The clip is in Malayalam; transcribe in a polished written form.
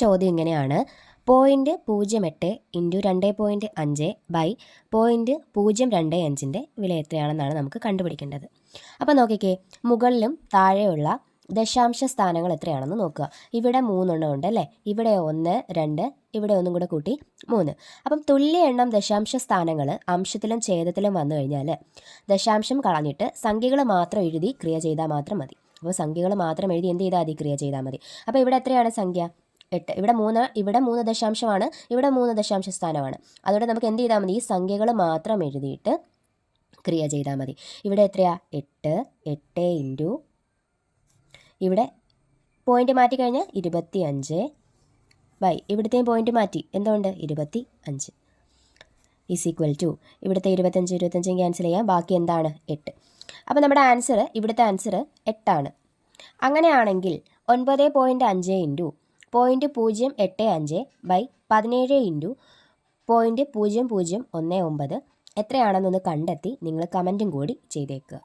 ചോദ്യം ഇങ്ങനെയാണ്. 0.08 ഇൻറ്റു 2.5 ബൈ 0.025ൻ്റെ വില എത്രയാണെന്നാണ് നമുക്ക് കണ്ടുപിടിക്കേണ്ടത്. അപ്പോൾ നോക്കിക്കേ, മുകളിലും താഴെയുള്ള ദശാംശ സ്ഥാനങ്ങൾ എത്രയാണെന്ന് നോക്കുക. ഇവിടെ 3 ഉണ്ട് അല്ലേ, ഇവിടെ 1, 2, ഇവിടെ ഒന്നും കൂടെ കൂട്ടി 3. അപ്പം തുല്യ എണ്ണം ദശാംശ സ്ഥാനങ്ങൾ അംശത്തിലും ഛേദത്തിലും വന്നു കഴിഞ്ഞാൽ ദശാംശം കളഞ്ഞിട്ട് സംഖ്യകൾ മാത്രം എഴുതി ക്രിയ ചെയ്താൽ മാത്രം മതി. അപ്പോൾ സംഖ്യകൾ മാത്രം എഴുതി എന്ത് ചെയ്താൽ മതി, ക്രിയ ചെയ്താൽ മതി. അപ്പോൾ ഇവിടെ എത്രയാണ് സംഖ്യ? 8. ഇവിടെ 3 ദശാംശമാണ്, ഇവിടെ 3 ദശാംശ സ്ഥാനമാണ്. അതുകൊണ്ട് നമുക്ക് എന്ത് ചെയ്താൽ മതി, ഈ സംഖ്യകൾ മാത്രം എഴുതിയിട്ട് ക്രിയ ചെയ്താൽ മതി. ഇവിടെ എത്രയാ, 8 ഇൻറ്റു ഇവിടെ പോയിൻ്റ് മാറ്റി കഴിഞ്ഞാൽ 25 ബൈ ഇവിടുത്തെയും പോയിൻ്റ് മാറ്റി, എന്തുകൊണ്ട് 25 ഈസ് ഈക്വൽ ടു ഇവിടുത്തെ 25 ക്യാൻസൽ ചെയ്യാം, ബാക്കി എന്താണ് 8. അപ്പോൾ നമ്മുടെ ആൻസർ, ഇവിടുത്തെ ആൻസർ 8 അങ്ങനെയാണെങ്കിൽ 9.5 ഇൻറ്റു 0.085 ബൈ 17 ഇൻറ്റു 0.0019 എത്രയാണെന്നൊന്ന് കണ്ടെത്തി നിങ്ങൾ കമൻറ്റും കൂടി ചെയ്തേക്കുക.